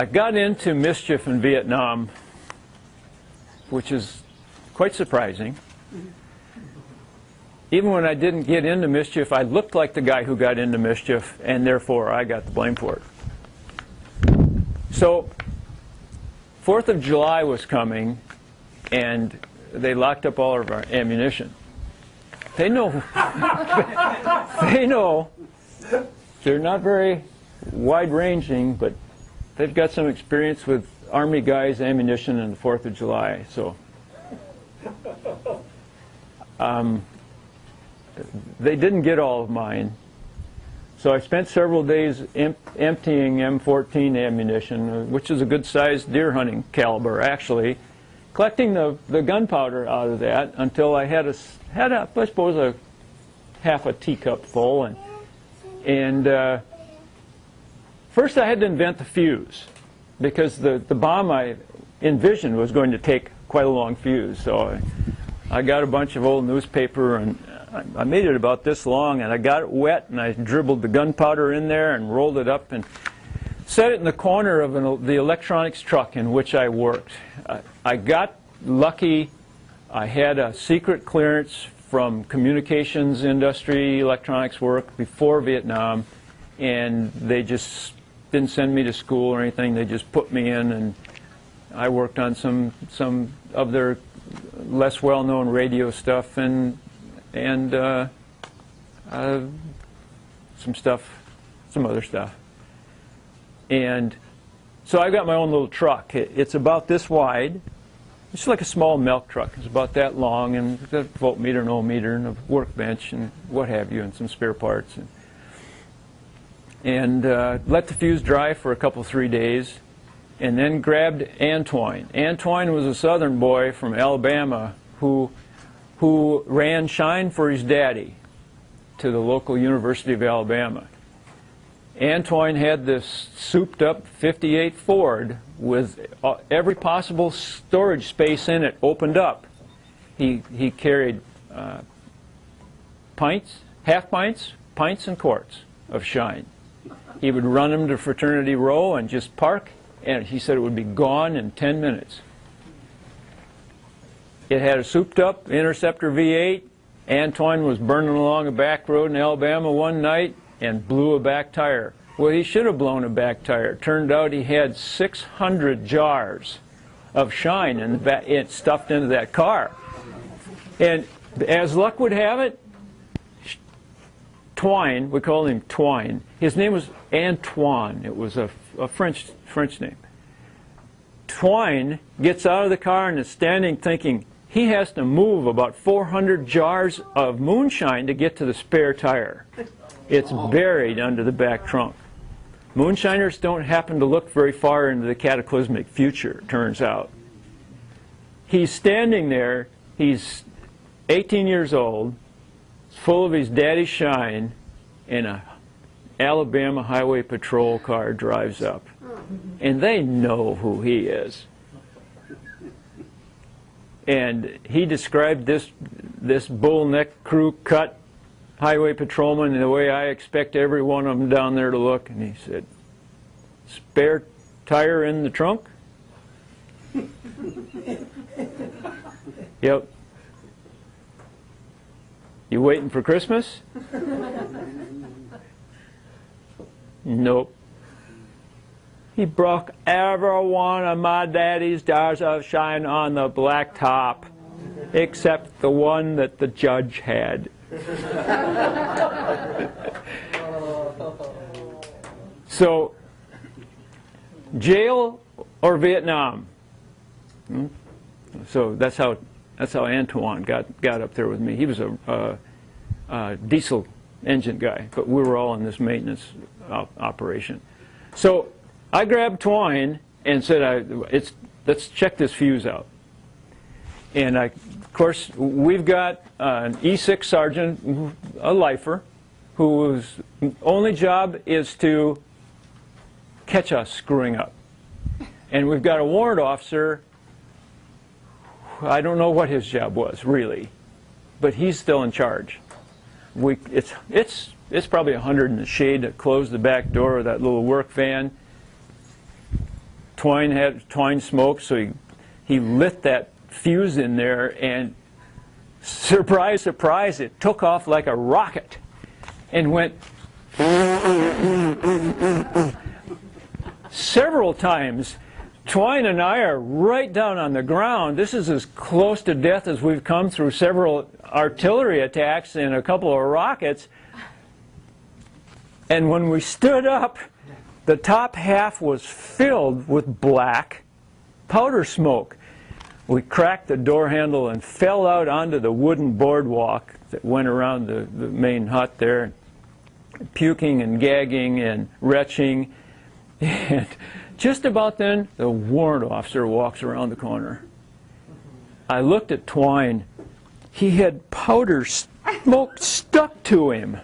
I got into Mischief in Vietnam, which is quite surprising. Even when I didn't get into Mischief, I looked like the guy who got into Mischief, and therefore I got the blame for it. So 4th of July was coming, and they locked up all of our ammunition. They know, they know, they're not very wide-ranging, but they've got some experience with Army guys' ammunition on the 4th of July. So they didn't get all of mine. So I spent several days emptying M14 ammunition, which is a good-sized deer hunting caliber, actually, collecting the gunpowder out of that until I had I suppose, a half a teacup full. And first I had to invent the fuse, because the bomb I envisioned was going to take quite a long fuse. So I got a bunch of old newspaper, and I made it about this long, and I got it wet, and I dribbled the gunpowder in there and rolled it up and set it in the corner of the electronics truck in which I worked. I got lucky. I had a secret clearance from communications industry, electronics work before Vietnam, and they just didn't send me to school or anything. They just put me in, and I worked on some of their less well-known radio stuff and some other stuff. And so I got my own little truck. It's about this wide. It's like a small milk truck. It's about that long, and it's got a voltmeter and ohmmeter and a workbench and what have you, and some spare parts. And let the fuse dry for a couple, 3 days, and then grabbed Antoine. Antoine was a southern boy from Alabama who ran shine for his daddy to the local University of Alabama. Antoine had this souped-up 58 Ford with every possible storage space in it opened up. He carried pints, half pints, pints and quarts of shine. He would run them to Fraternity Row and just park, and he said it would be gone in 10 minutes. It had a souped-up Interceptor V8. Antoine was burning along a back road in Alabama one night and blew a back tire. Well, he should have blown a back tire. Turned out he had 600 jars of shine in the back, it stuffed into that car. And as luck would have it, Twine, we called him Twine. His name was Antoine. It was a French name. Twine gets out of the car and is standing thinking he has to move about 400 jars of moonshine to get to the spare tire. It's buried under the back trunk. Moonshiners don't happen to look very far into the cataclysmic future, it turns out. He's standing there, he's 18 years old, full of his daddy's shine, and a Alabama Highway Patrol car drives up. And they know who he is. And he described this bull-neck crew cut highway patrolman in the way I expect every one of them down there to look. And he said, "Spare tire in the trunk?" "Yep." "You waiting for Christmas?" "Nope." "He broke every one of my daddy's jars of shine on the black top, except the one that the judge had." So, jail or Vietnam? So that's how Antoine got up there with me. He was a diesel engine guy, but we were all in this maintenance operation. So I grabbed Twine and said, let's check this fuse out. And of course, we've got an E6 sergeant, a lifer, whose only job is to catch us screwing up. And we've got a warrant officer. I don't know what his job was, really, but he's still in charge. It's probably 100 in the shade to close the back door of that little work van. Twine smoked, so he lit that fuse in there, and surprise, surprise, it took off like a rocket and went several times. Twine and I are right down on the ground. This is as close to death as we've come through several artillery attacks and a couple of rockets. And when we stood up, the top half was filled with black powder smoke. We cracked the door handle and fell out onto the wooden boardwalk that went around the main hut there, puking and gagging and retching. And just about then, the warrant officer walks around the corner. I looked at Twine. He had powder smoke stuck to him.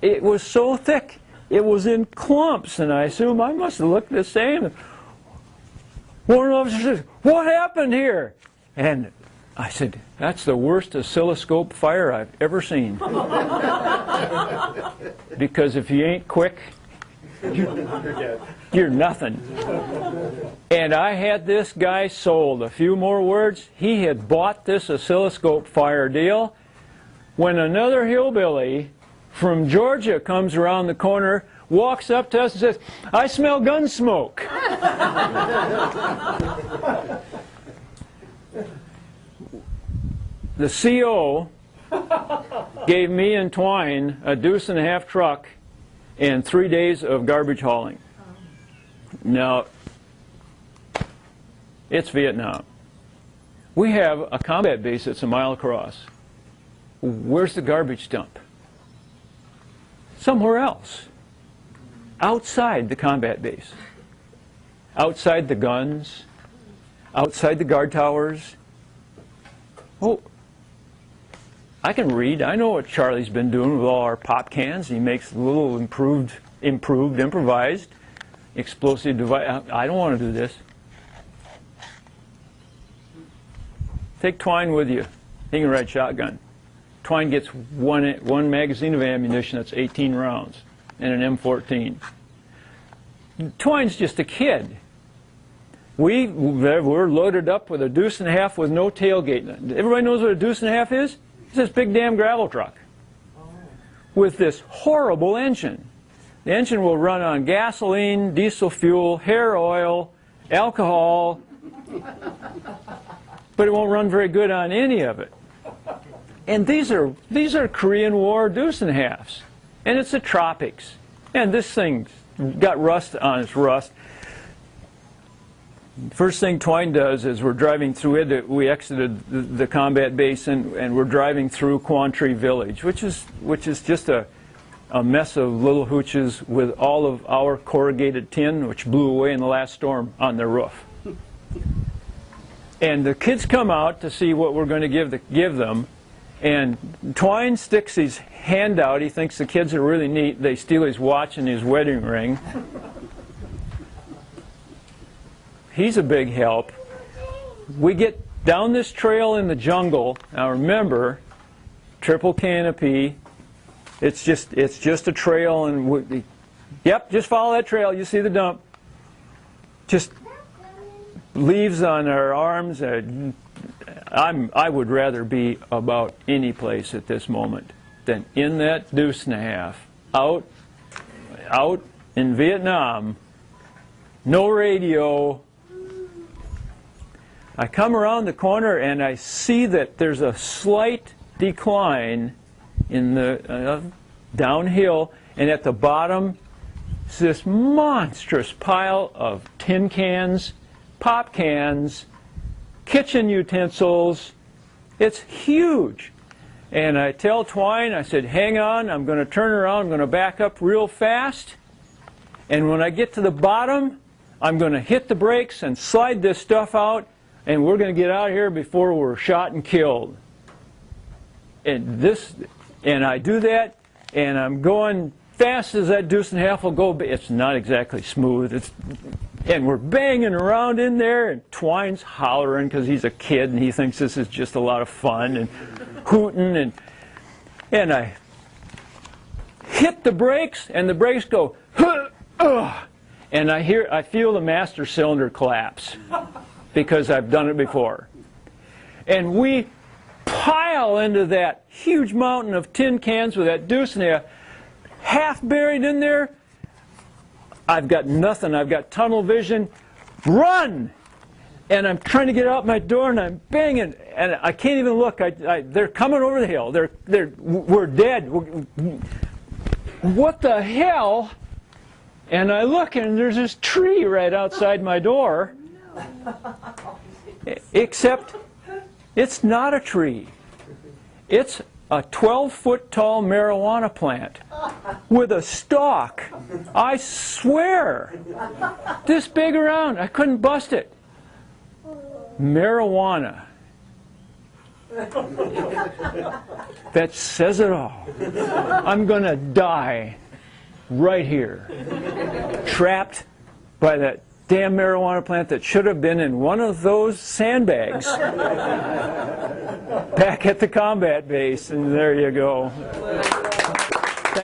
It was so thick. It was in clumps, and I assume I must have looked the same. Warrant officer says, "What happened here?" And I said, "That's the worst oscilloscope fire I've ever seen." Because if you ain't quick, you're nothing. And I had this guy sold. A few more words, he had bought this oscilloscope fire deal. When another hillbilly from Georgia comes around the corner, walks up to us and says, "I smell gun smoke." The CO gave me and Twine a deuce-and-a-half truck and 3 days of garbage hauling. Now, it's Vietnam. We have a combat base that's a mile across. Where's the garbage dump? Somewhere else. Outside the combat base. Outside the guns. Outside the guard towers. Oh, I can read. I know what Charlie's been doing with all our pop cans. He makes little improved, improvised, explosive device. I don't want to do this. Take Twine with you. He can ride shotgun. Twine gets one magazine of ammunition that's 18 rounds and an M14. Twine's just a kid. We're loaded up with a deuce-and-a-half with no tailgate. Everybody knows what a deuce-and-a-half is? It's this big damn gravel truck with this horrible engine. The engine will run on gasoline, diesel fuel, hair oil, alcohol, but it won't run very good on any of it. And these are Korean War deuce-and-a-halves. And it's the tropics. And this thing's got rust on its rust. First thing Twine does is we're driving through it. We exited the combat base and we're driving through Quantry Village, which is just a mess of little hooches with all of our corrugated tin, which blew away in the last storm, on their roof. And the kids come out to see what we're going to give them. And Twine sticks his hand out. He thinks the kids are really neat. They steal his watch and his wedding ring. He's a big help. We get down this trail in the jungle. Now remember, triple canopy. It's just a trail, and yep, just follow that trail. You see the dump. Just leaves on our arms. I would rather be about any place at this moment than in that deuce-and-a-half, out in Vietnam, no radio. I come around the corner and I see that there's a slight decline in the downhill, and at the bottom is this monstrous pile of tin cans, pop cans, kitchen utensils. It's huge. And I tell Twine, I said, hang on, I'm going to turn around, I'm going to back up real fast, and when I get to the bottom, I'm going to hit the brakes and slide this stuff out, and we're going to get out of here before we're shot and killed. And I do that, and I'm going fast as that deuce-and-a-half will go. It's not exactly smooth. And we're banging around in there, and Twine's hollering because he's a kid and he thinks this is just a lot of fun, and hooting, and I hit the brakes, and the brakes go, huh, and I feel the master cylinder collapse because I've done it before. And we pile into that huge mountain of tin cans with that deuce and they're half buried in there. I've got nothing. I've got tunnel vision. Run! And I'm trying to get out my door, and I'm banging, and I can't even look. They're coming over the hill. We're dead. What the hell? And I look, and there's this tree right outside my door. Except it's not a tree. It's a 12-foot tall marijuana plant with a stalk. I swear. This big around. I couldn't bust it. Marijuana. That says it all. I'm going to die right here, trapped by that damn marijuana plant that should have been in one of those sandbags back at the combat base. And there you go.